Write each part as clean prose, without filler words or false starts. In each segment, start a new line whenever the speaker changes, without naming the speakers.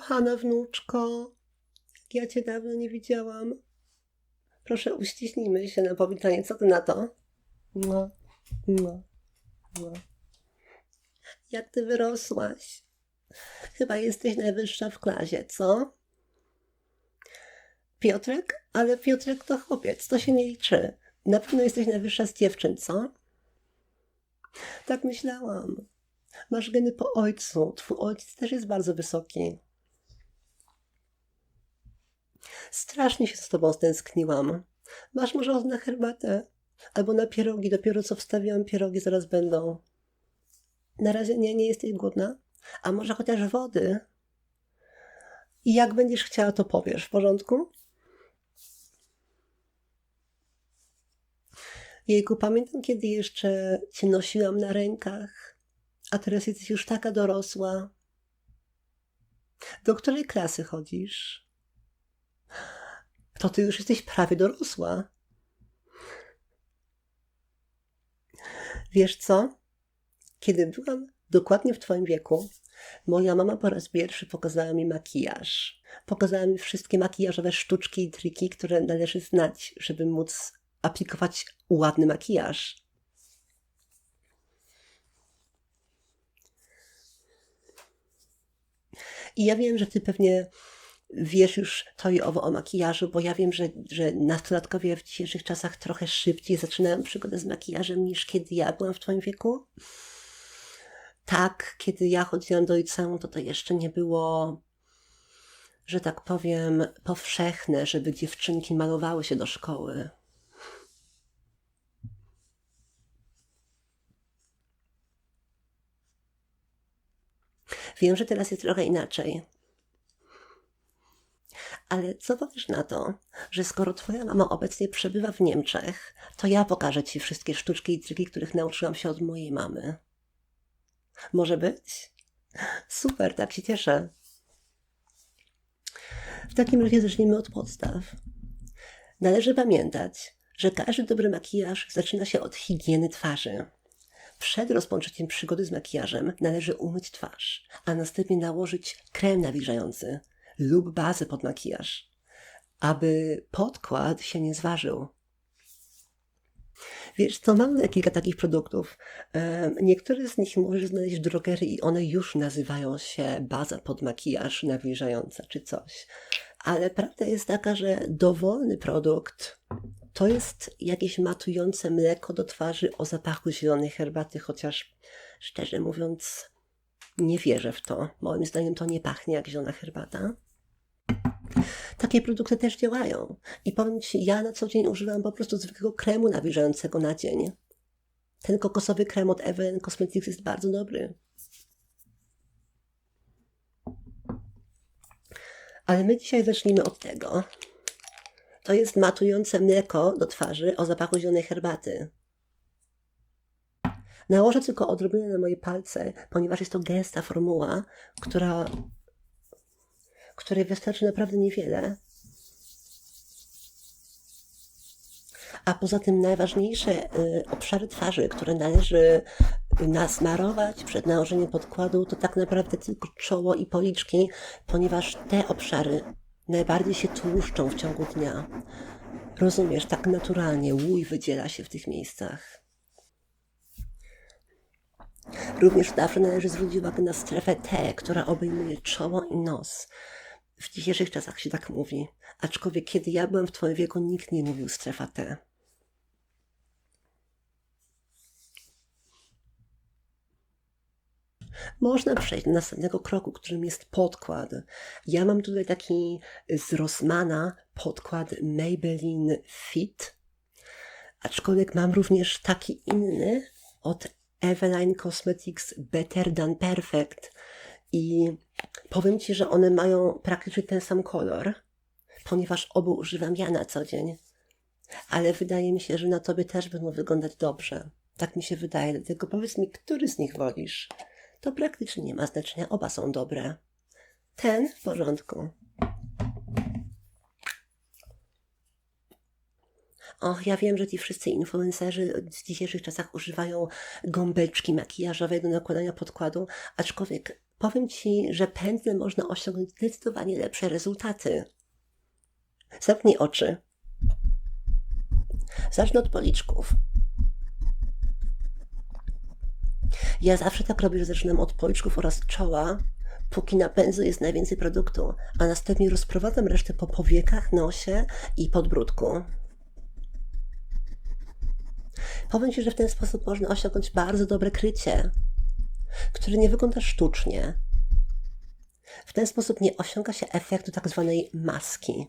Kochana wnuczko, jak ja cię dawno nie widziałam. Proszę, uściśnijmy się na powitanie. Co ty na to? No, no, no. Jak ty wyrosłaś? Chyba jesteś najwyższa w klasie, co? Piotrek? Ale Piotrek to chłopiec, to się nie liczy. Na pewno jesteś najwyższa z dziewczyn, co? Tak myślałam. Masz geny po ojcu. Twój ojciec też jest bardzo wysoki. Strasznie się z tobą stęskniłam. Masz może ochotę na herbatę? Albo na pierogi. Dopiero co wstawiłam pierogi, zaraz będą. Na razie nie jesteś głodna? A może chociaż wody? I jak będziesz chciała, to powiesz, w porządku? Jejku, pamiętam, kiedy jeszcze cię nosiłam na rękach, a teraz jesteś już taka dorosła. Do której klasy chodzisz? To ty już jesteś prawie dorosła. Wiesz co? Kiedy byłam dokładnie w twoim wieku, moja mama po raz pierwszy pokazała mi makijaż. Pokazała mi wszystkie makijażowe sztuczki i triki, które należy znać, żeby móc aplikować ładny makijaż. I ja wiem, że ty pewnie wiesz już to i owo o makijażu, bo ja wiem, że nastolatkowie w dzisiejszych czasach trochę szybciej zaczynają przygodę z makijażem niż kiedy ja byłam w twoim wieku. Tak, kiedy ja chodziłam do liceum, to jeszcze nie było, że tak powiem, powszechne, żeby dziewczynki malowały się do szkoły. Wiem, że teraz jest trochę inaczej. Ale co powiesz na to, że skoro twoja mama obecnie przebywa w Niemczech, to ja pokażę ci wszystkie sztuczki i triki, których nauczyłam się od mojej mamy. Może być? Super, tak się cieszę. W takim razie zacznijmy od podstaw. Należy pamiętać, że każdy dobry makijaż zaczyna się od higieny twarzy. Przed rozpoczęciem przygody z makijażem należy umyć twarz, a następnie nałożyć krem nawilżający lub bazę pod makijaż, aby podkład się nie zważył. Wiesz co, mamy kilka takich produktów. Niektóre z nich możesz znaleźć w drogerii i one już nazywają się baza pod makijaż nawilżająca czy coś. Ale prawda jest taka, że dowolny produkt to jest jakieś matujące mleko do twarzy o zapachu zielonej herbaty, chociaż szczerze mówiąc nie wierzę w to. Moim zdaniem to nie pachnie jak zielona herbata. Takie produkty też działają. I powiem ci, ja na co dzień używam po prostu zwykłego kremu nawilżającego na dzień. Ten kokosowy krem od Evelyn Cosmetics jest bardzo dobry. Ale my dzisiaj zacznijmy od tego. To jest matujące mleko do twarzy o zapachu zielonej herbaty. Nałożę tylko odrobinę na moje palce, ponieważ jest to gęsta formuła, której wystarczy naprawdę niewiele. A poza tym najważniejsze obszary twarzy, które należy nasmarować przed nałożeniem podkładu, to tak naprawdę tylko czoło i policzki, ponieważ te obszary najbardziej się tłuszczą w ciągu dnia. Rozumiesz, tak naturalnie łój wydziela się w tych miejscach. Również zawsze należy zwrócić uwagę na strefę T, która obejmuje czoło i nos. W dzisiejszych czasach się tak mówi, aczkolwiek kiedy ja byłem w twoim wieku, nikt nie mówił strefa T. Można przejść do następnego kroku, którym jest podkład. Ja mam tutaj taki z Rossmana podkład Maybelline Fit, aczkolwiek mam również taki inny od Evelyn Cosmetics Better Than Perfect i powiem ci, że one mają praktycznie ten sam kolor, ponieważ obu używam ja na co dzień, ale wydaje mi się, że na tobie też będą wyglądać dobrze. Tak mi się wydaje, dlatego powiedz mi, który z nich wolisz. To praktycznie nie ma znaczenia, oba są dobre. Ten w porządku. Och, ja wiem, że ci wszyscy influencerzy w dzisiejszych czasach używają gąbeczki makijażowej do nakładania podkładu, aczkolwiek powiem ci, że pędzlem można osiągnąć zdecydowanie lepsze rezultaty. Zamknij oczy. Zacznę od policzków. Ja zawsze tak robię, że zaczynam od policzków oraz czoła, póki na pędzlu jest najwięcej produktu, a następnie rozprowadzam resztę po powiekach, nosie i podbródku. Powiem ci, że w ten sposób można osiągnąć bardzo dobre krycie, które nie wygląda sztucznie. W ten sposób nie osiąga się efektu tak zwanej maski.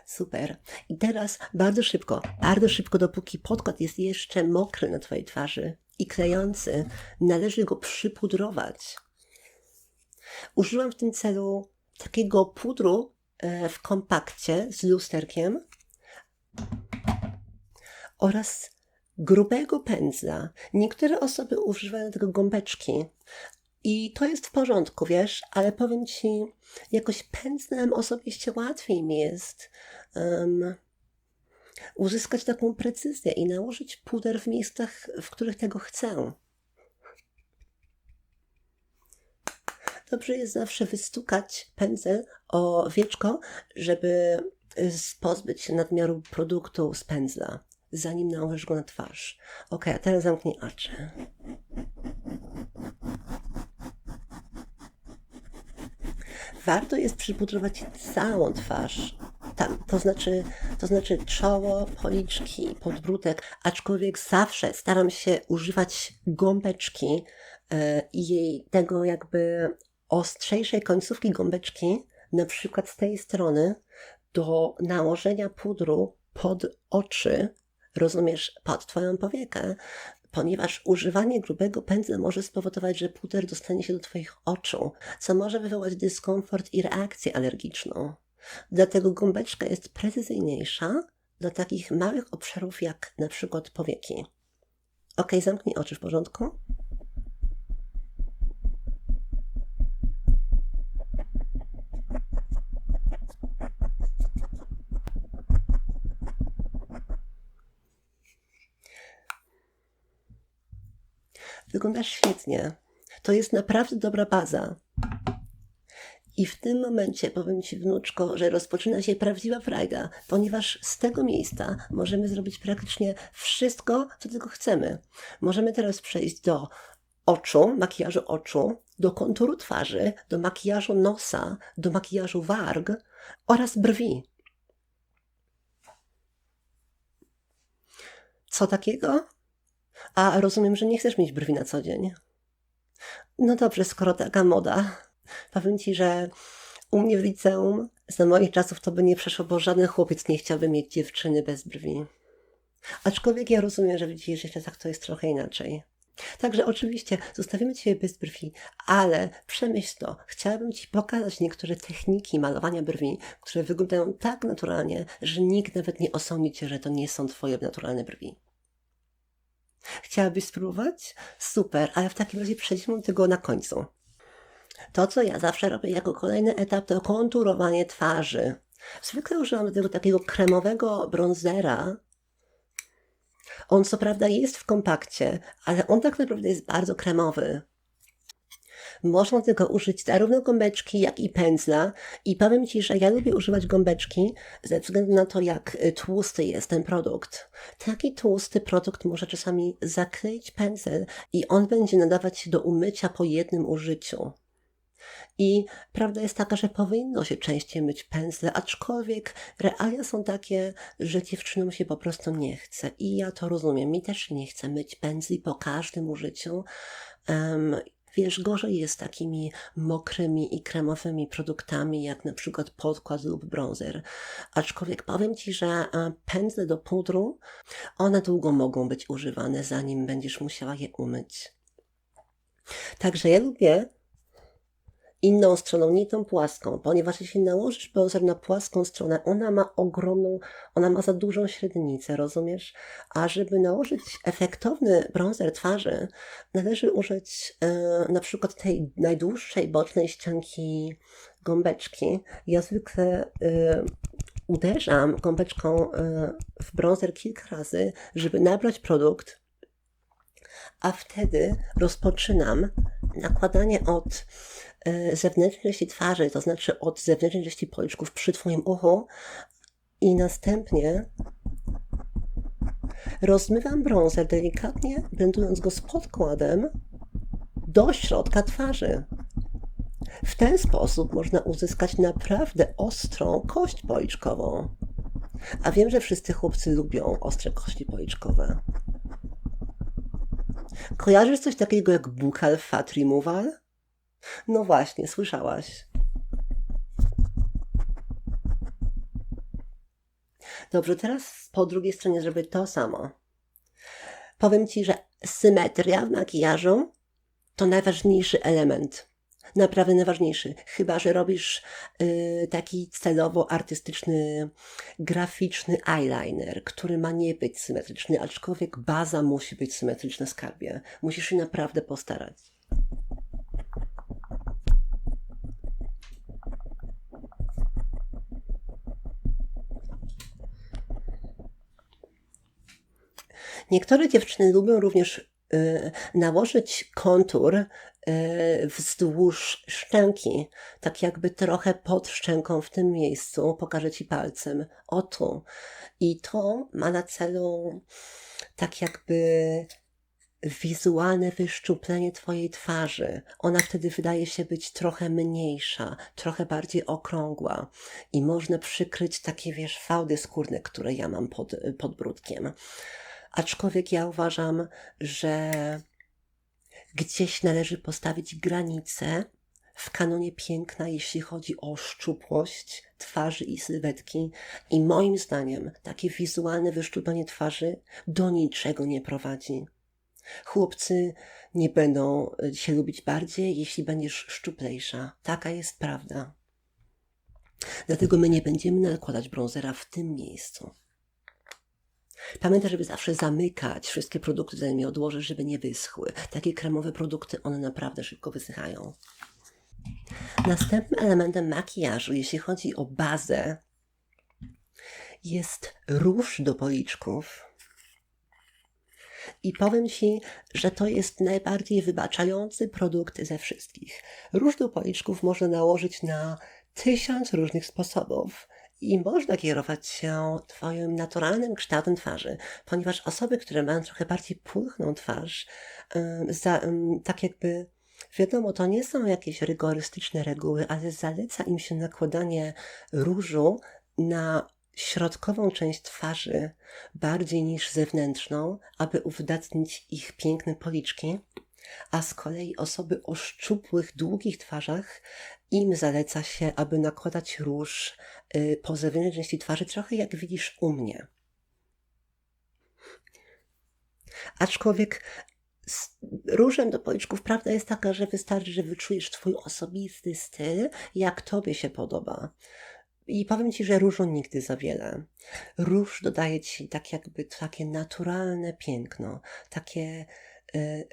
Super. I teraz bardzo szybko, dopóki podkład jest jeszcze mokry na twojej twarzy i klejący, należy go przypudrować. Użyłam w tym celu takiego pudru w kompakcie z lusterkiem oraz grubego pędzla. Niektóre osoby używają tego gąbeczki i to jest w porządku, wiesz, ale powiem ci, jakoś pędzlem osobiście łatwiej mi jest uzyskać taką precyzję i nałożyć puder w miejscach, w których tego chcę. Dobrze jest zawsze wystukać pędzel o wieczko, żeby pozbyć się nadmiaru produktu z pędzla, zanim nałożysz go na twarz. Ok, a teraz zamknij oczy. Warto jest przypudrować całą twarz. Tam, to znaczy czoło, policzki, podbródek, aczkolwiek zawsze staram się używać gąbeczki i tego jakby ostrzejszej końcówki gąbeczki, na przykład z tej strony, do nałożenia pudru pod oczy, rozumiesz, pod twoją powiekę, ponieważ używanie grubego pędzla może spowodować, że puder dostanie się do twoich oczu, co może wywołać dyskomfort i reakcję alergiczną. Dlatego gąbeczka jest precyzyjniejsza dla takich małych obszarów jak na przykład powieki. Ok, zamknij oczy, w porządku? Wyglądasz świetnie. To jest naprawdę dobra baza. I w tym momencie powiem ci, wnuczko, że rozpoczyna się prawdziwa frajda, ponieważ z tego miejsca możemy zrobić praktycznie wszystko, co tylko chcemy. Możemy teraz przejść do oczu, makijażu oczu, do konturu twarzy, do makijażu nosa, do makijażu warg oraz brwi. Co takiego? A rozumiem, że nie chcesz mieć brwi na co dzień. No dobrze, skoro taka moda. Powiem ci, że u mnie w liceum za moich czasów to by nie przeszło, bo żaden chłopiec nie chciałby mieć dziewczyny bez brwi. Aczkolwiek ja rozumiem, że w dzisiejszych czasach to jest trochę inaczej. Także oczywiście zostawimy Ciebie bez brwi, ale przemyśl to. Chciałabym Ci pokazać niektóre techniki malowania brwi, które wyglądają tak naturalnie, że nikt nawet nie osądzi Cię, że to nie są Twoje naturalne brwi. Chciałabyś spróbować? Super, ale w takim razie przejdziemy do tego na końcu. To, co ja zawsze robię jako kolejny etap, to konturowanie twarzy. Zwykle używam do tego takiego kremowego bronzera. On co prawda jest w kompakcie, ale on tak naprawdę jest bardzo kremowy. Można tego użyć zarówno gąbeczki, jak i pędzla. I powiem Ci, że ja lubię używać gąbeczki ze względu na to, jak tłusty jest ten produkt. Taki tłusty produkt może czasami zakleić pędzel i on będzie nadawać się do umycia po jednym użyciu. I prawda jest taka, że powinno się częściej myć pędzle, aczkolwiek realia są takie, że dziewczynom się po prostu nie chce. I ja to rozumiem. Mi też się nie chce myć pędzli po każdym użyciu. Wiesz, gorzej jest z takimi mokrymi i kremowymi produktami, jak na przykład podkład lub bronzer. Aczkolwiek powiem Ci, że pędzle do pudru, one długo mogą być używane, zanim będziesz musiała je umyć. Także ja lubię inną stroną, nie tą płaską, ponieważ jeśli nałożysz bronzer na płaską stronę, ona ma za dużą średnicę, rozumiesz? A żeby nałożyć efektowny bronzer twarzy, należy użyć na przykład tej najdłuższej bocznej ścianki gąbeczki. Ja zwykle uderzam gąbeczką w bronzer kilka razy, żeby nabrać produkt, a wtedy rozpoczynam nakładanie od zewnętrznej części twarzy, to znaczy od zewnętrznej części policzków przy Twoim uchu i następnie rozmywam bronzer delikatnie, blendując go z podkładem do środka twarzy. W ten sposób można uzyskać naprawdę ostrą kość policzkową. A wiem, że wszyscy chłopcy lubią ostre kości policzkowe. Kojarzysz coś takiego jak buccal fat removal? No właśnie, słyszałaś. Dobrze, teraz po drugiej stronie zrobię to samo. Powiem Ci, że symetria w makijażu to najważniejszy element. Naprawdę najważniejszy. Chyba że robisz taki celowo artystyczny, graficzny eyeliner, który ma nie być symetryczny, aczkolwiek baza musi być symetryczna, skarbie. Musisz się naprawdę postarać. Niektóre dziewczyny lubią również nałożyć kontur wzdłuż szczęki, tak jakby trochę pod szczęką w tym miejscu. Pokażę Ci palcem. O tu. I to ma na celu tak jakby wizualne wyszczuplenie Twojej twarzy. Ona wtedy wydaje się być trochę mniejsza, trochę bardziej okrągła i można przykryć takie, wiesz, fałdy skórne, które ja mam pod podbródkiem. Aczkolwiek ja uważam, że gdzieś należy postawić granicę w kanonie piękna, jeśli chodzi o szczupłość twarzy i sylwetki. I moim zdaniem takie wizualne wyszczuplenie twarzy do niczego nie prowadzi. Chłopcy nie będą się lubić bardziej, jeśli będziesz szczuplejsza. Taka jest prawda. Dlatego my nie będziemy nakładać bronzera w tym miejscu. Pamiętaj, żeby zawsze zamykać wszystkie produkty, zanim je odłożysz, żeby nie wyschły. Takie kremowe produkty, one naprawdę szybko wysychają. Następnym elementem makijażu, jeśli chodzi o bazę, jest róż do policzków. I powiem Ci, że to jest najbardziej wybaczający produkt ze wszystkich. Róż do policzków można nałożyć na 1000 różnych sposobów. I można kierować się Twoim naturalnym kształtem twarzy, ponieważ osoby, które mają trochę bardziej pulchną twarz, tak jakby, wiadomo, to nie są jakieś rygorystyczne reguły, ale zaleca im się nakładanie różu na środkową część twarzy bardziej niż zewnętrzną, aby uwydatnić ich piękne policzki, a z kolei osoby o szczupłych, długich twarzach, im zaleca się, aby nakładać róż po zewnętrznej części twarzy, trochę jak widzisz u mnie. Aczkolwiek z różem do policzków prawda jest taka, że wystarczy, że wyczujesz Twój osobisty styl, jak Tobie się podoba. I powiem Ci, że różu nigdy za wiele. Róż dodaje Ci tak jakby takie naturalne piękno, takie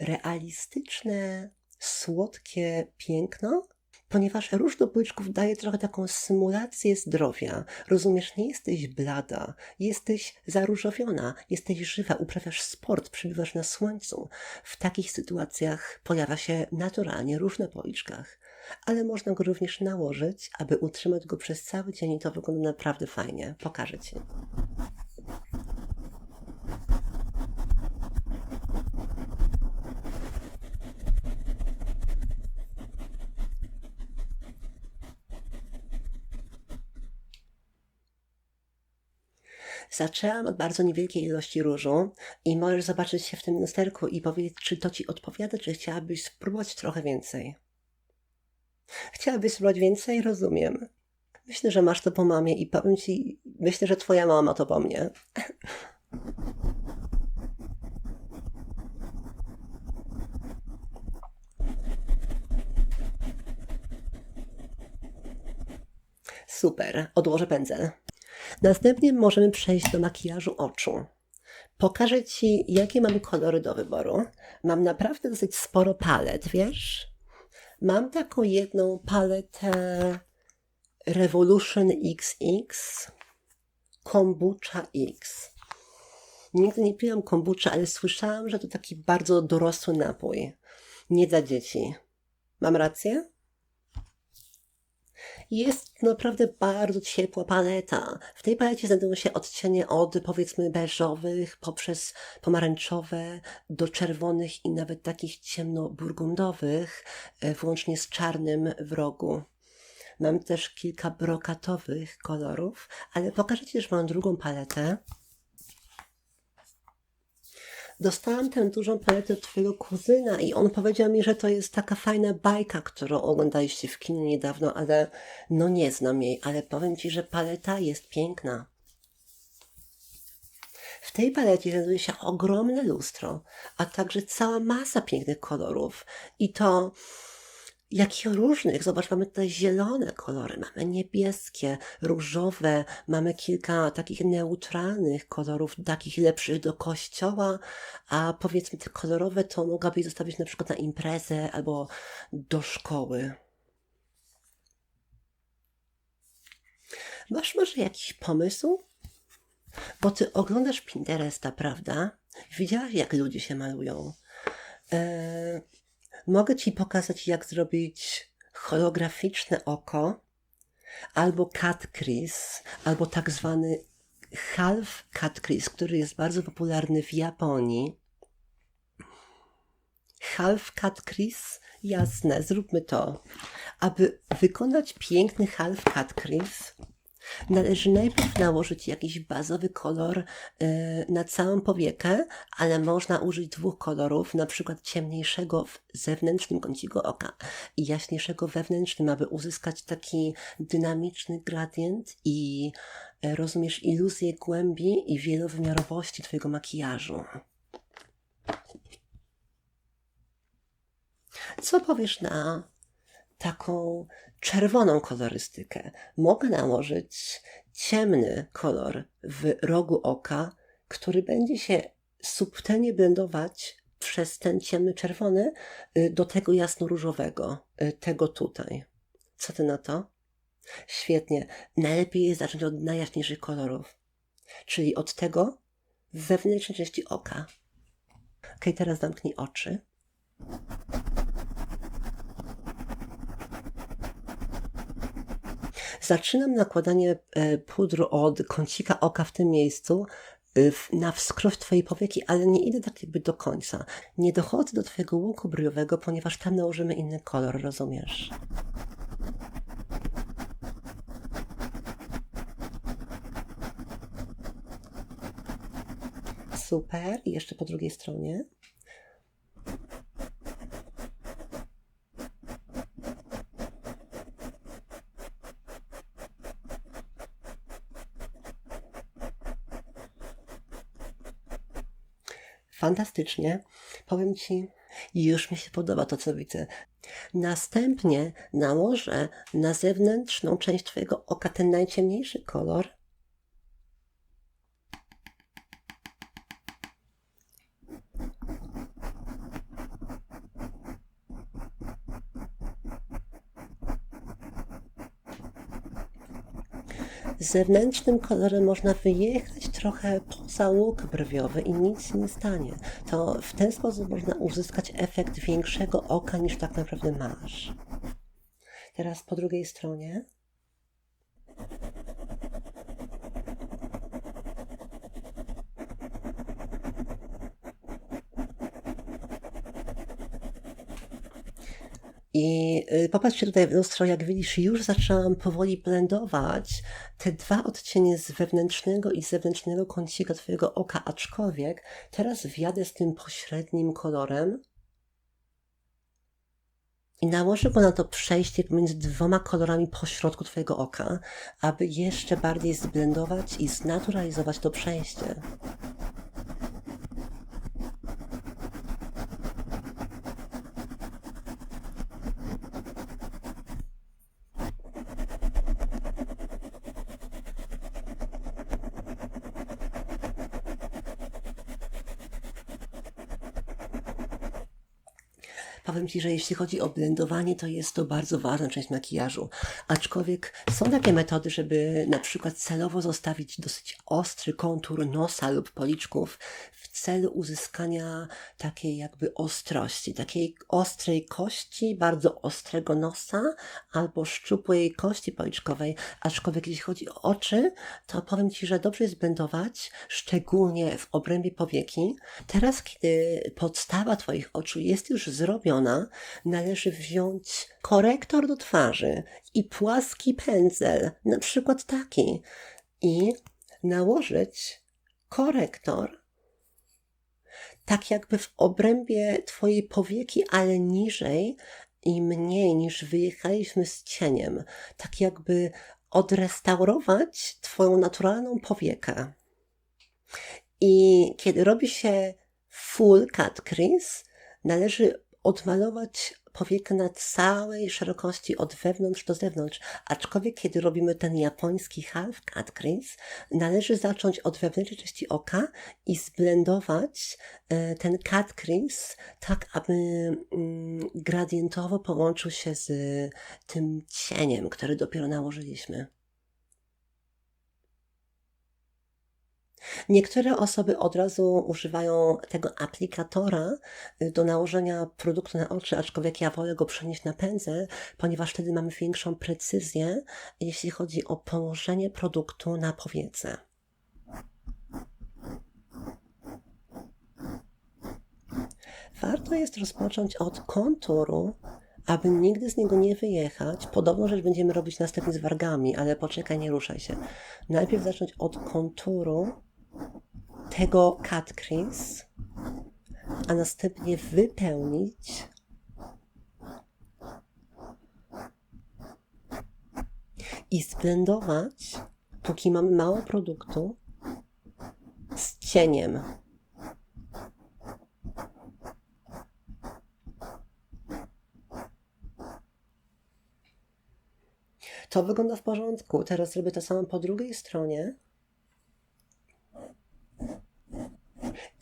realistyczne, słodkie piękno, ponieważ róż do policzków daje trochę taką symulację zdrowia. Rozumiesz, nie jesteś blada, jesteś zaróżowiona, jesteś żywa, uprawiasz sport, przebywasz na słońcu. W takich sytuacjach pojawia się naturalnie róż na policzkach, ale można go również nałożyć, aby utrzymać go przez cały dzień i to wygląda naprawdę fajnie. Pokażę Ci. Zaczęłam od bardzo niewielkiej ilości różu i możesz zobaczyć się w tym lusterku i powiedzieć, czy to Ci odpowiada, czy chciałabyś spróbować trochę więcej. Chciałabyś spróbować więcej? Rozumiem. Myślę, że masz to po mamie i powiem Ci, myślę, że Twoja mama ma to po mnie. Super, odłożę pędzel. Następnie możemy przejść do makijażu oczu. Pokażę Ci, jakie mam kolory do wyboru. Mam naprawdę dosyć sporo palet, wiesz? Mam taką jedną paletę Revolution XX, Kombucha X. Nigdy nie piłam kombucha, ale słyszałam, że to taki bardzo dorosły napój. Nie dla dzieci. Mam rację? Jest naprawdę bardzo ciepła paleta. W tej palecie znajdują się odcienie od powiedzmy beżowych poprzez pomarańczowe do czerwonych i nawet takich ciemnoburgundowych, włącznie z czarnym w rogu. Mam też kilka brokatowych kolorów, ale pokażę Ci też moją drugą paletę. Dostałam tę dużą paletę od twojego kuzyna i on powiedział mi, że to jest taka fajna bajka, którą oglądaliście w kinie niedawno, ale no nie znam jej, ale powiem Ci, że paleta jest piękna. W tej palecie znajduje się ogromne lustro, a także cała masa pięknych kolorów i to jakich różnych. Zobacz, mamy tutaj zielone kolory, mamy niebieskie, różowe, mamy kilka takich neutralnych kolorów, takich lepszych do kościoła, a powiedzmy te kolorowe to mogłabyś zostawić na przykład na imprezę albo do szkoły. Masz może jakiś pomysł? Bo ty oglądasz Pinteresta, prawda? Widziałaś, jak ludzie się malują. Mogę Ci pokazać, jak zrobić holograficzne oko, albo cut crease, albo tak zwany half cut crease, który jest bardzo popularny w Japonii. Half cut crease? Jasne, zróbmy to. Aby wykonać piękny half cut crease, należy najpierw nałożyć jakiś bazowy kolor na całą powiekę, ale można użyć dwóch kolorów, na przykład ciemniejszego w zewnętrznym kąciku oka i jaśniejszego wewnętrznym, aby uzyskać taki dynamiczny gradient i rozumiesz iluzję głębi i wielowymiarowości Twojego makijażu. Co powiesz na taką czerwoną kolorystykę? Mogę nałożyć ciemny kolor w rogu oka, który będzie się subtelnie blendować przez ten ciemny czerwony do tego jasno-różowego, tego tutaj. Co Ty na to? Świetnie. Najlepiej jest zacząć od najjaśniejszych kolorów, czyli od tego w wewnętrznej części oka. Ok, teraz zamknij oczy. Zaczynam nakładanie pudru od kącika oka w tym miejscu na wskroś Twojej powieki, ale nie idę tak jakby do końca. Nie dochodzę do Twojego łuku bryłowego, ponieważ tam nałożymy inny kolor, rozumiesz? Super. I jeszcze po drugiej stronie. Fantastycznie. Powiem Ci, już mi się podoba to, co widzę. Następnie nałożę na zewnętrzną część Twojego oka ten najciemniejszy kolor. Zewnętrznym kolorem można wyjechać trochę poza łuk brwiowy i nic się nie stanie. To w ten sposób można uzyskać efekt większego oka niż tak naprawdę masz. Teraz po drugiej stronie. I popatrzcie tutaj w lustro, jak widzisz, już zaczęłam powoli blendować te dwa odcienie z wewnętrznego i zewnętrznego kącika Twojego oka, aczkolwiek teraz wjadę z tym pośrednim kolorem i nałożę go na to przejście pomiędzy dwoma kolorami pośrodku Twojego oka, aby jeszcze bardziej zblendować i znaturalizować to przejście. Powiem Ci, że jeśli chodzi o blendowanie, to jest to bardzo ważna część makijażu. Aczkolwiek są takie metody, żeby na przykład celowo zostawić dosyć ostry kontur nosa lub policzków w celu uzyskania takiej jakby ostrości, takiej ostrej kości, bardzo ostrego nosa albo szczupłej kości policzkowej. Aczkolwiek jeśli chodzi o oczy, to powiem Ci, że dobrze jest blendować, szczególnie w obrębie powieki. Teraz, kiedy podstawa Twoich oczu jest już zrobiona, należy wziąć korektor do twarzy i płaski pędzel, na przykład taki, i nałożyć korektor tak jakby w obrębie Twojej powieki, ale niżej i mniej niż wyjechaliśmy z cieniem. Tak jakby odrestaurować Twoją naturalną powiekę. I kiedy robi się full cut crease, należy odmalować powiekę na całej szerokości od wewnątrz do zewnątrz, aczkolwiek kiedy robimy ten japoński half cut crease, należy zacząć od wewnętrznej części oka i zblendować ten cut crease tak, aby gradientowo połączył się z tym cieniem, który dopiero nałożyliśmy. Niektóre osoby od razu używają tego aplikatora do nałożenia produktu na oczy, aczkolwiek ja wolę go przenieść na pędzel, ponieważ wtedy mamy większą precyzję, jeśli chodzi o położenie produktu na powiece. Warto jest rozpocząć od konturu, aby nigdy z niego nie wyjechać. Podobną rzecz będziemy robić następnie z wargami, ale poczekaj, nie ruszaj się. Najpierw zacząć od konturu tego cut crease, a następnie wypełnić i zblendować, póki mamy mało produktu, z cieniem. To wygląda w porządku. Teraz zrobię to samo po drugiej stronie.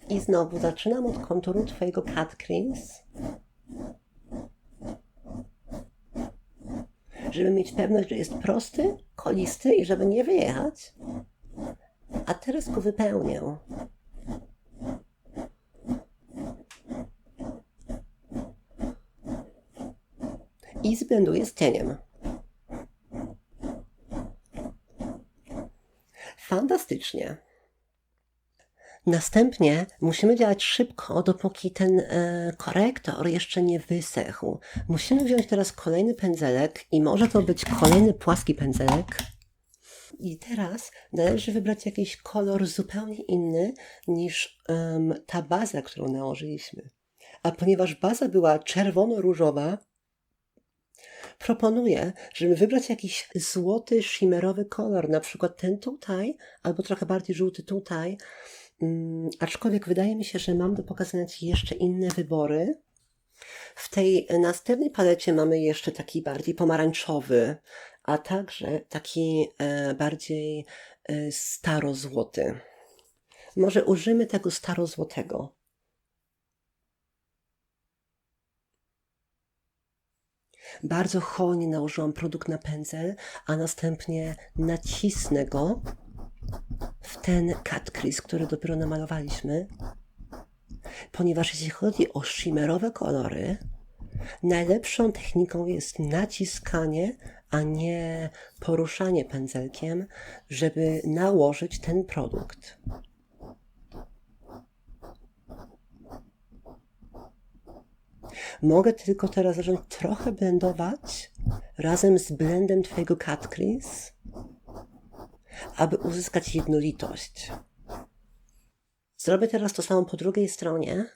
I znowu zaczynam od konturu Twojego cut crease, żeby mieć pewność, że jest prosty, kolisty i żeby nie wyjechać. A teraz go wypełnię. I zblenduję z cieniem. Fantastycznie. Następnie musimy działać szybko, dopóki ten korektor jeszcze nie wysechł. Musimy wziąć teraz kolejny pędzelek i może to być kolejny płaski pędzelek. I teraz należy wybrać jakiś kolor zupełnie inny niż ta baza, którą nałożyliśmy. A ponieważ baza była czerwono-różowa, proponuję, żeby wybrać jakiś złoty, shimmerowy kolor, na przykład ten tutaj, albo trochę bardziej żółty tutaj. Aczkolwiek wydaje mi się, że mam do pokazania Ci jeszcze inne wybory. W tej następnej palecie mamy jeszcze taki bardziej pomarańczowy, a także taki bardziej starozłoty. Może użyjmy tego starozłotego. Bardzo hojnie nałożyłam produkt na pędzel, a następnie nacisnę go w ten cut crease, który dopiero namalowaliśmy, ponieważ jeśli chodzi o shimmerowe kolory, najlepszą techniką jest naciskanie, a nie poruszanie pędzelkiem, żeby nałożyć ten produkt. Mogę tylko teraz zacząć trochę blendować razem z blendem Twojego cut crease, aby uzyskać jednolitość. Zrobię teraz to samo po drugiej stronie.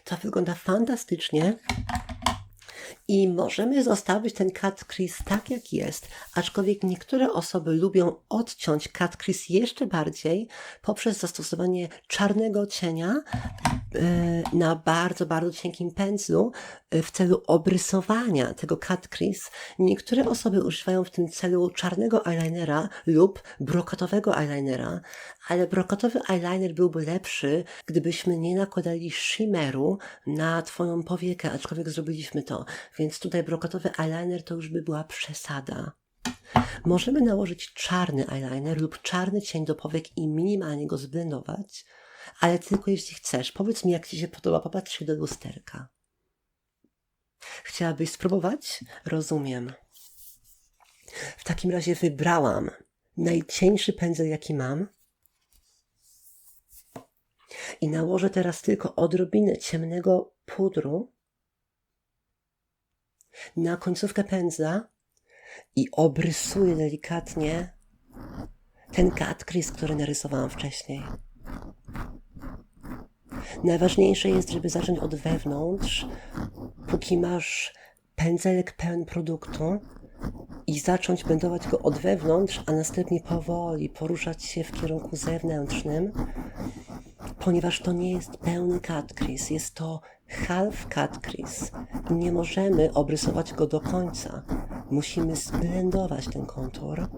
To wygląda fantastycznie I możemy zostawić ten cut crease tak jak jest, aczkolwiek niektóre osoby lubią odciąć cut crease jeszcze bardziej poprzez zastosowanie czarnego cienia na bardzo, bardzo cienkim pędzlu w celu obrysowania tego cut crease. Niektóre osoby używają w tym celu czarnego eyelinera lub brokatowego eyelinera, ale brokatowy eyeliner byłby lepszy, gdybyśmy nie nakładali shimmeru na Twoją powiekę, aczkolwiek zrobiliśmy to, więc tutaj brokatowy eyeliner to już by była przesada. Możemy nałożyć czarny eyeliner lub czarny cień do powiek i minimalnie go zblendować, ale tylko jeśli chcesz. Powiedz mi, jak Ci się podoba, popatrz się do lusterka. Chciałabyś spróbować? Rozumiem. W takim razie wybrałam najcieńszy pędzel, jaki mam i nałożę teraz tylko odrobinę ciemnego pudru na końcówkę pędzla i obrysuję delikatnie ten cut crease, który narysowałam wcześniej. Najważniejsze jest, żeby zacząć od wewnątrz, póki masz pędzelek pełen produktu i zacząć blendować go od wewnątrz, a następnie powoli poruszać się w kierunku zewnętrznym, ponieważ to nie jest pełny cut crease, jest to half cut crease i nie możemy obrysować go do końca. Musimy zblendować ten kontur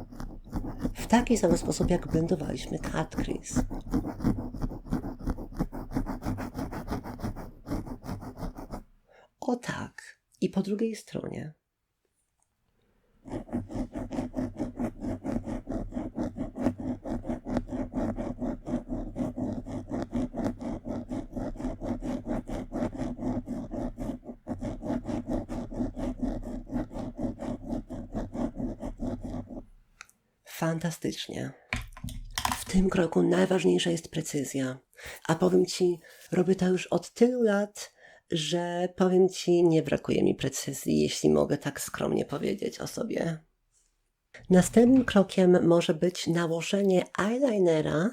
w taki sam sposób, jak blendowaliśmy cut crease. O tak. I po drugiej stronie. Fantastycznie. W tym kroku najważniejsza jest precyzja. A powiem Ci, robię to już od tylu lat, że powiem Ci, nie brakuje mi precyzji, jeśli mogę tak skromnie powiedzieć o sobie. Następnym krokiem może być nałożenie eyelinera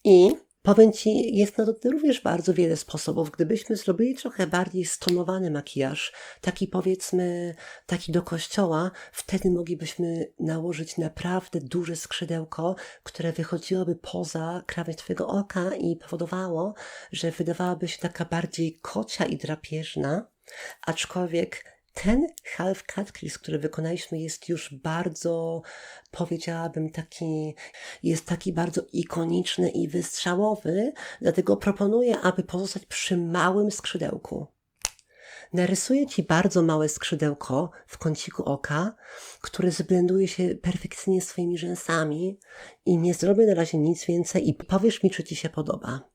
i powiem Ci, jest na to również bardzo wiele sposobów. Gdybyśmy zrobili trochę bardziej stonowany makijaż, taki powiedzmy, taki do kościoła, wtedy moglibyśmy nałożyć naprawdę duże skrzydełko, które wychodziłoby poza krawędź Twojego oka i powodowało, że wydawałaby się taka bardziej kocia i drapieżna, aczkolwiek ten half cut crease, który wykonaliśmy, jest już bardzo, powiedziałabym, jest taki bardzo ikoniczny i wystrzałowy, dlatego proponuję, aby pozostać przy małym skrzydełku. Narysuję Ci bardzo małe skrzydełko w kąciku oka, które zblenduje się perfekcyjnie z Twoimi rzęsami i nie zrobię na razie nic więcej i powiesz mi, czy Ci się podoba.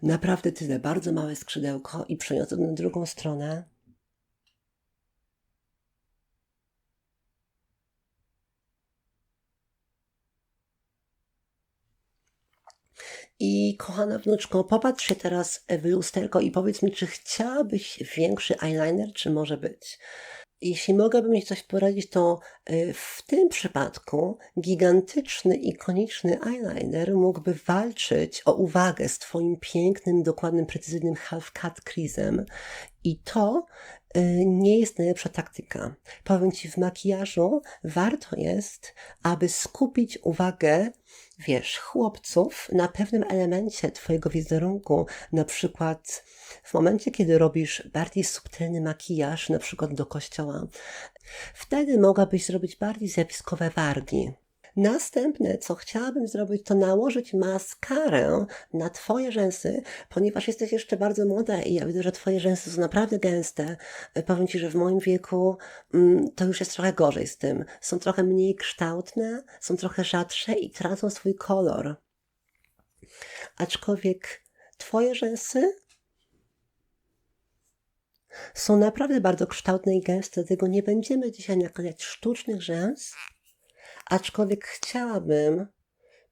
Naprawdę tyle, bardzo małe skrzydełko i przeniosę na drugą stronę. I kochana wnuczko, popatrz się teraz w lusterko i powiedz mi, czy chciałabyś większy eyeliner, czy może być? Jeśli mogłabym Ci coś poradzić, to w tym przypadku gigantyczny, ikoniczny eyeliner mógłby walczyć o uwagę z Twoim pięknym, dokładnym, precyzyjnym half cut crease'em i to nie jest najlepsza taktyka. Powiem Ci, w makijażu warto jest, aby skupić uwagę, wiesz, chłopców na pewnym elemencie Twojego wizerunku, na przykład w momencie, kiedy robisz bardziej subtelny makijaż, na przykład do kościoła, wtedy mogłabyś zrobić bardziej zjawiskowe wargi. Następne, co chciałabym zrobić, to nałożyć maskarę na Twoje rzęsy, ponieważ jesteś jeszcze bardzo młoda i ja widzę, że Twoje rzęsy są naprawdę gęste. Powiem Ci, że w moim wieku to już jest trochę gorzej z tym. Są trochę mniej kształtne, są trochę rzadsze i tracą swój kolor. Aczkolwiek Twoje rzęsy są naprawdę bardzo kształtne i gęste, dlatego nie będziemy dzisiaj naklejać sztucznych rzęs, aczkolwiek chciałabym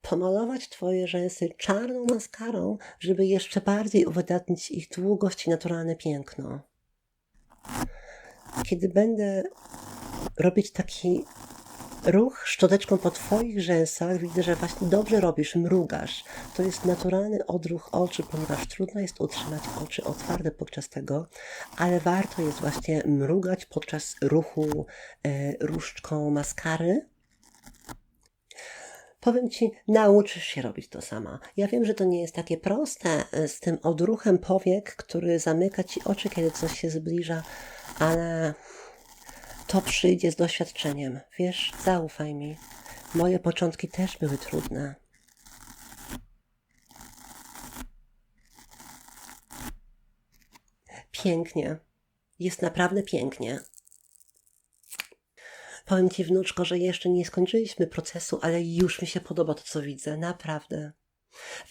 pomalować Twoje rzęsy czarną maskarą, żeby jeszcze bardziej uwydatnić ich długość i naturalne piękno. Kiedy będę robić taki Ruch szczoteczką po Twoich rzęsach, widzę, że właśnie dobrze robisz, mrugasz. To jest naturalny odruch oczu, ponieważ trudno jest utrzymać oczy otwarte podczas tego, ale warto jest właśnie mrugać podczas ruchu różdżką maskary. Powiem Ci, nauczysz się robić to sama. Ja wiem, że to nie jest takie proste z tym odruchem powiek, który zamyka Ci oczy, kiedy coś się zbliża, ale to przyjdzie z doświadczeniem. Wiesz, zaufaj mi. Moje początki też były trudne. Pięknie. Jest naprawdę pięknie. Powiem Ci, wnuczko, że jeszcze nie skończyliśmy procesu, ale już mi się podoba to, co widzę. Naprawdę.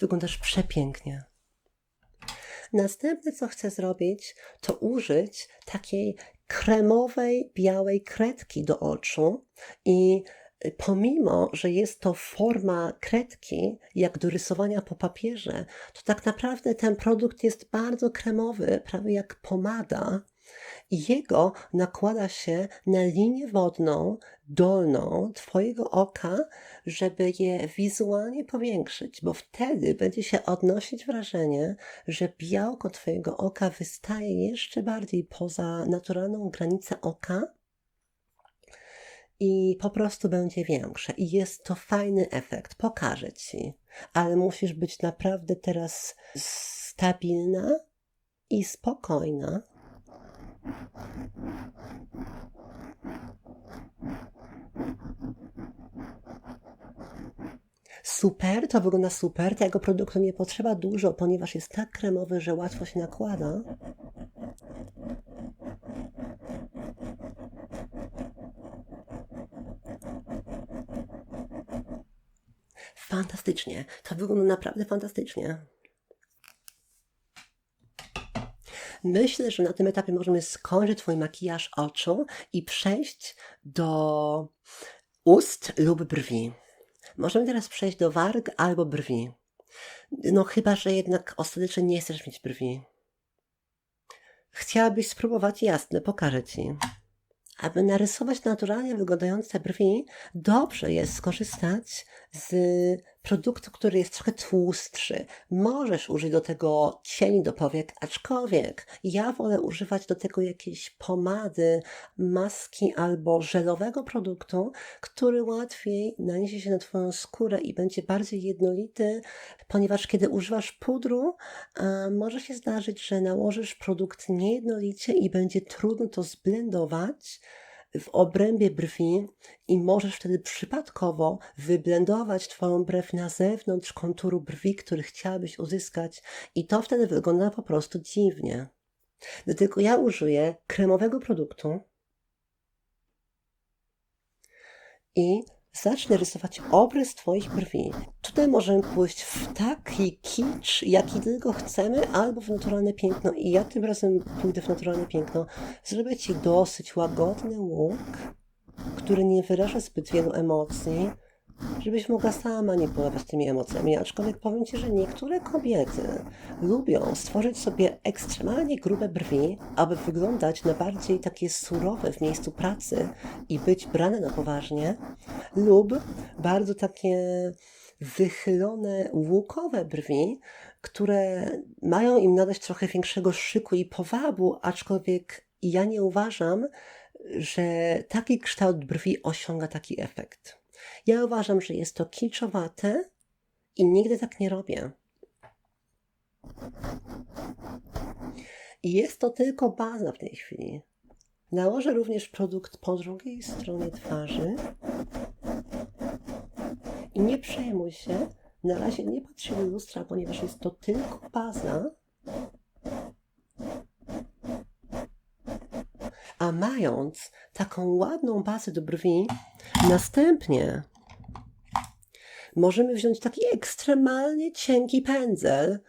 Wyglądasz przepięknie. Następne, co chcę zrobić, to użyć takiej kremowej, białej kredki do oczu i pomimo, że jest to forma kredki, jak do rysowania po papierze, to tak naprawdę ten produkt jest bardzo kremowy, prawie jak pomada. I jego nakłada się na linię wodną dolną Twojego oka, żeby je wizualnie powiększyć, bo wtedy będzie się odnosić wrażenie, że białko Twojego oka wystaje jeszcze bardziej poza naturalną granicę oka i po prostu będzie większe. I jest to fajny efekt, pokażę Ci, ale musisz być naprawdę teraz stabilna i spokojna. Super, to wygląda super. Tego produktu nie potrzeba dużo, ponieważ jest tak kremowy, że łatwo się nakłada. Fantastycznie. To wygląda naprawdę fantastycznie. Myślę, że na tym etapie możemy skończyć Twój makijaż oczu i przejść do ust lub brwi. Możemy teraz przejść do warg albo brwi. No chyba, że jednak ostatecznie nie chcesz mieć brwi. Chciałabyś spróbować? Jasne, pokażę Ci. Aby narysować naturalnie wyglądające brwi, dobrze jest skorzystać z produktu, który jest trochę tłustszy. Możesz użyć do tego cieni do powiek, aczkolwiek ja wolę używać do tego jakiejś pomady, maski albo żelowego produktu, który łatwiej naniesie się na Twoją skórę i będzie bardziej jednolity, ponieważ kiedy używasz pudru, może się zdarzyć, że nałożysz produkt niejednolicie i będzie trudno to zblendować w obrębie brwi i możesz wtedy przypadkowo wyblendować Twoją brew na zewnątrz konturu brwi, który chciałabyś uzyskać i to wtedy wygląda po prostu dziwnie. Dlatego ja użyję kremowego produktu i zacznę rysować obrys Twoich brwi. Tutaj możemy pójść w taki kicz, jaki tylko chcemy, albo w naturalne piękno. I ja tym razem pójdę w naturalne piękno. Zrobię Ci dosyć łagodny łuk, który nie wyraża zbyt wielu emocji, żebyś mogła sama manipulować tymi emocjami. Aczkolwiek powiem Ci, że niektóre kobiety lubią stworzyć sobie ekstremalnie grube brwi, aby wyglądać na bardziej takie surowe w miejscu pracy i być brane na poważnie, lub bardzo takie wychylone, łukowe brwi, które mają im nadać trochę większego szyku i powabu, aczkolwiek ja nie uważam, że taki kształt brwi osiąga taki efekt. Ja uważam, że jest to kiczowate i nigdy tak nie robię. I jest to tylko baza w tej chwili. Nałożę również produkt po drugiej stronie twarzy. I nie przejmuj się, na razie nie patrz się do lustra, ponieważ jest to tylko baza. A mając taką ładną bazę do brwi, następnie możemy wziąć taki ekstremalnie cienki pędzel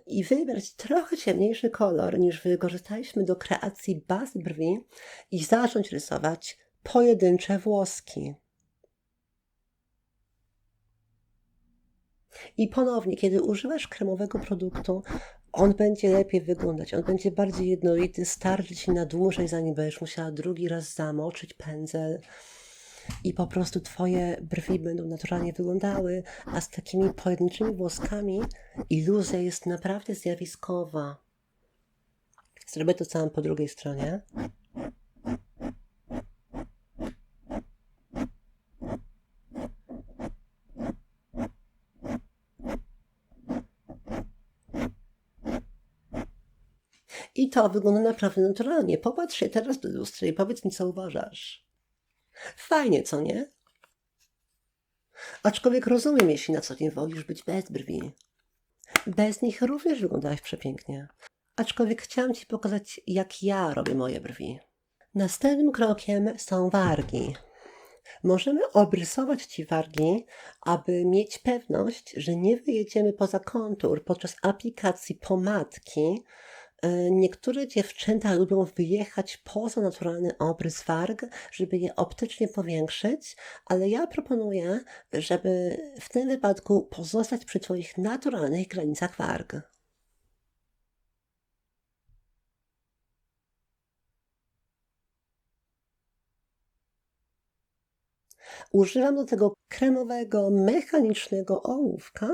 i wybrać trochę ciemniejszy kolor niż wykorzystaliśmy do kreacji bazy brwi i zacząć rysować pojedyncze włoski. I ponownie, kiedy używasz kremowego produktu, on będzie lepiej wyglądać, on będzie bardziej jednolity, starczy Ci na dłużej, zanim będziesz musiała drugi raz zamoczyć pędzel. i po prostu twoje brwi będą naturalnie wyglądały, a z takimi pojedynczymi włoskami iluzja jest naprawdę zjawiskowa. Zrobię to samo po drugiej stronie. I to wygląda naprawdę naturalnie. Popatrz się teraz do lustra i powiedz mi, co uważasz. Fajnie, co nie? Aczkolwiek rozumiem, jeśli na co dzień wolisz być bez brwi. Bez nich również wyglądałaś przepięknie. Aczkolwiek chciałam Ci pokazać, jak ja robię moje brwi. Następnym krokiem są wargi. Możemy obrysować Ci wargi, aby mieć pewność, że nie wyjedziemy poza kontur podczas aplikacji pomadki. Niektóre dziewczęta lubią wyjechać poza naturalny obrys warg, żeby je optycznie powiększyć, ale ja proponuję, żeby w tym wypadku pozostać przy Twoich naturalnych granicach warg. Używam do tego kremowego, mechanicznego ołówka,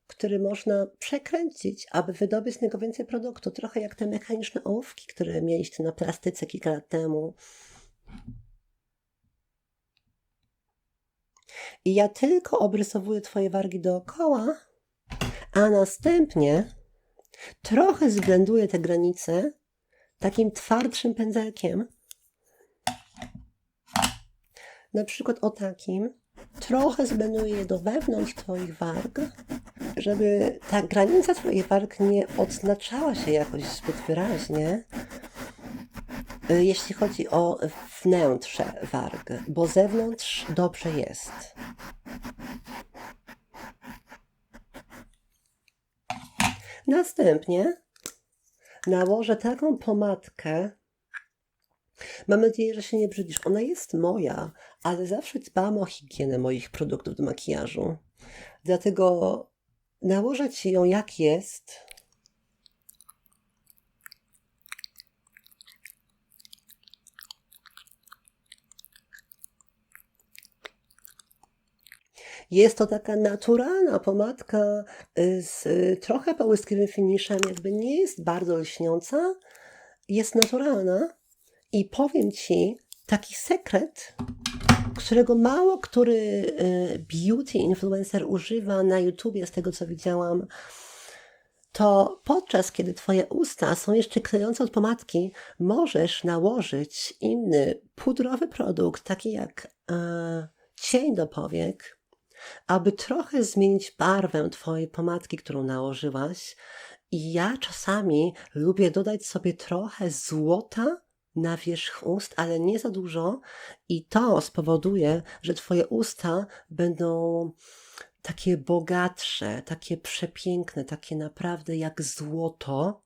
który można przekręcić, aby wydobyć z niego więcej produktu. Trochę jak te mechaniczne ołówki, które mieliście na plastyce kilka lat temu. I ja tylko obrysowuję Twoje wargi dookoła, a następnie trochę zblenduję te granice takim twardszym pędzelkiem. Na przykład o takim. Trochę zblenduję je do wewnątrz Twoich warg, żeby ta granica Twoich warg nie odznaczała się jakoś zbyt wyraźnie, jeśli chodzi o wnętrze warg, bo zewnątrz dobrze jest. Następnie nałożę taką pomadkę. Mam nadzieję, że się nie brzydzisz. Ona jest moja, ale zawsze dbam o higienę moich produktów do makijażu. Dlatego nałożę Ci ją jak jest. Jest to taka naturalna pomadka z trochę połyskliwym finiszem, jakby nie jest bardzo lśniąca, jest naturalna i powiem Ci taki sekret, którego mało który beauty influencer używa na YouTubie, z tego co widziałam, to podczas kiedy Twoje usta są jeszcze klejące od pomadki, możesz nałożyć inny pudrowy produkt, taki jak cień do powiek, aby trochę zmienić barwę Twojej pomadki, którą nałożyłaś. I ja czasami lubię dodać sobie trochę złota na wierzch ust, ale nie za dużo. I to spowoduje, że Twoje usta będą takie bogatsze, takie przepiękne, takie naprawdę jak złoto,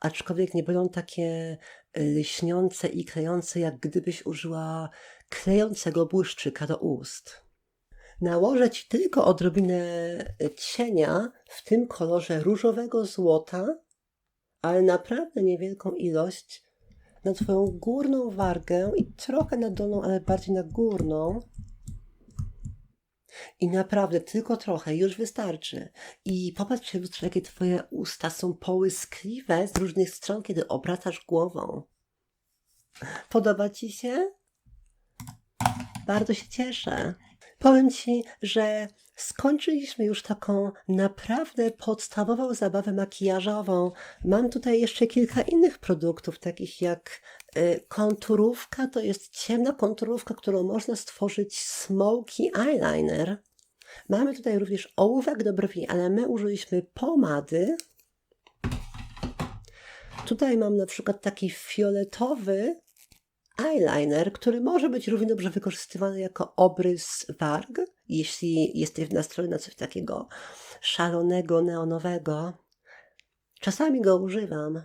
aczkolwiek nie będą takie lśniące i klejące, jak gdybyś użyła klejącego błyszczyka do ust. Nałożę Ci tylko odrobinę cienia w tym kolorze różowego złota, ale naprawdę niewielką ilość na Twoją górną wargę i trochę na dolną, ale bardziej na górną. I naprawdę tylko trochę, już wystarczy. I popatrz się w lustrze, jakie Twoje usta są połyskliwe z różnych stron, kiedy obracasz głową. Podoba Ci się? Bardzo się cieszę. Powiem Ci, że skończyliśmy już taką naprawdę podstawową zabawę makijażową. Mam tutaj jeszcze kilka innych produktów, takich jak konturówka. To jest ciemna konturówka, którą można stworzyć smoky eyeliner. Mamy tutaj również ołówek do brwi, ale my użyliśmy pomady. Tutaj mam na przykład taki fioletowy eyeliner, który może być równie dobrze wykorzystywany jako obrys warg, jeśli jesteś nastrojony na coś takiego szalonego, neonowego. Czasami go używam.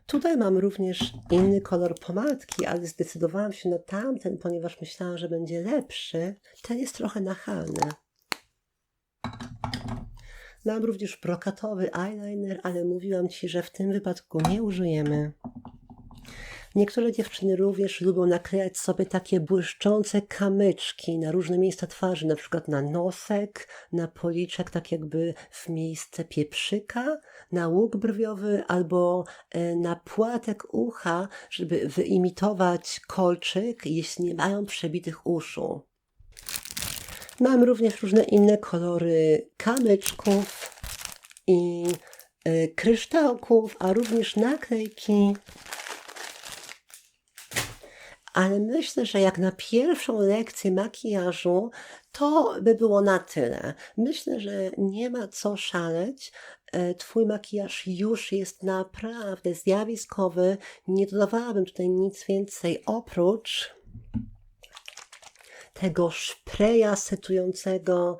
Tutaj mam również inny kolor pomadki, ale zdecydowałam się na tamten, ponieważ myślałam, że będzie lepszy. Ten jest trochę nachalny. Mam również brokatowy eyeliner, ale mówiłam Ci, że w tym wypadku nie użyjemy. Niektóre dziewczyny również lubią naklejać sobie takie błyszczące kamyczki na różne miejsca twarzy, na przykład na nosek, na policzek, tak jakby w miejsce pieprzyka, na łuk brwiowy albo na płatek ucha, żeby wyimitować kolczyk, jeśli nie mają przebitych uszu. Mam również różne inne kolory kamyczków i kryształków, a również naklejki. Ale myślę, że jak na pierwszą lekcję makijażu, to by było na tyle. Myślę, że nie ma co szaleć. Twój makijaż już jest naprawdę zjawiskowy. Nie dodawałabym tutaj nic więcej oprócz tego szpreja setującego.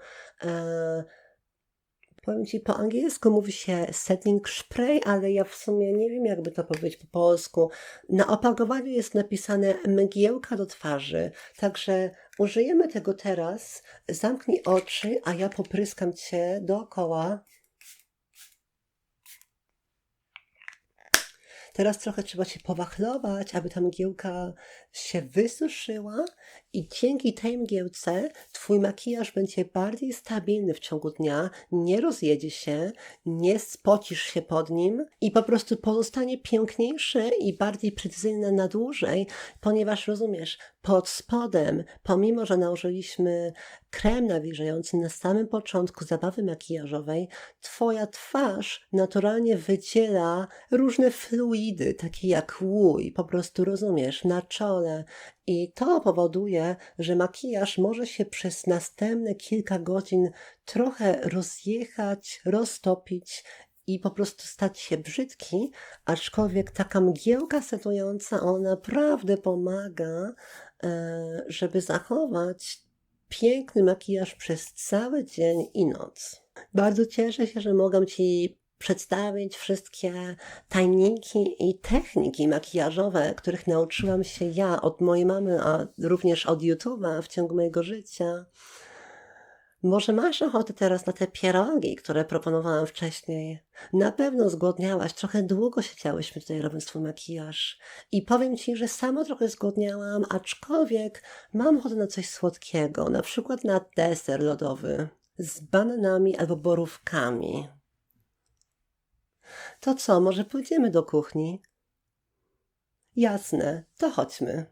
Powiem Ci, po angielsku mówi się setting spray, ale ja w sumie nie wiem, jakby to powiedzieć po polsku. Na opakowaniu jest napisane mgiełka do twarzy, także użyjemy tego teraz. Zamknij oczy, a ja popryskam Cię dookoła. Teraz trochę trzeba się powachlować, aby ta mgiełka się wysuszyła i dzięki tej mgiełce Twój makijaż będzie bardziej stabilny w ciągu dnia, nie rozjedzie się, nie spocisz się pod nim i po prostu pozostanie piękniejszy i bardziej precyzyjny na dłużej, ponieważ rozumiesz, pod spodem, pomimo że nałożyliśmy krem nawilżający na samym początku zabawy makijażowej, Twoja twarz naturalnie wydziela różne fluidy, takie jak łój, po prostu rozumiesz, na czole. I to powoduje, że makijaż może się przez następne kilka godzin trochę rozjechać, roztopić i po prostu stać się brzydki, aczkolwiek taka mgiełka setująca, ona naprawdę pomaga, żeby zachować piękny makijaż przez cały dzień i noc. Bardzo cieszę się, że mogę Ci przedstawić wszystkie tajniki i techniki makijażowe, których nauczyłam się ja od mojej mamy, a również od YouTube'a w ciągu mojego życia. Może masz ochotę teraz na te pierogi, które proponowałam wcześniej? Na pewno zgłodniałaś, trochę długo siedziałyśmy tutaj robiąc twój makijaż. I powiem Ci, że sama trochę zgłodniałam, aczkolwiek mam ochotę na coś słodkiego, na przykład na deser lodowy z bananami albo borówkami. To co, może pójdziemy do kuchni? Jasne, to chodźmy.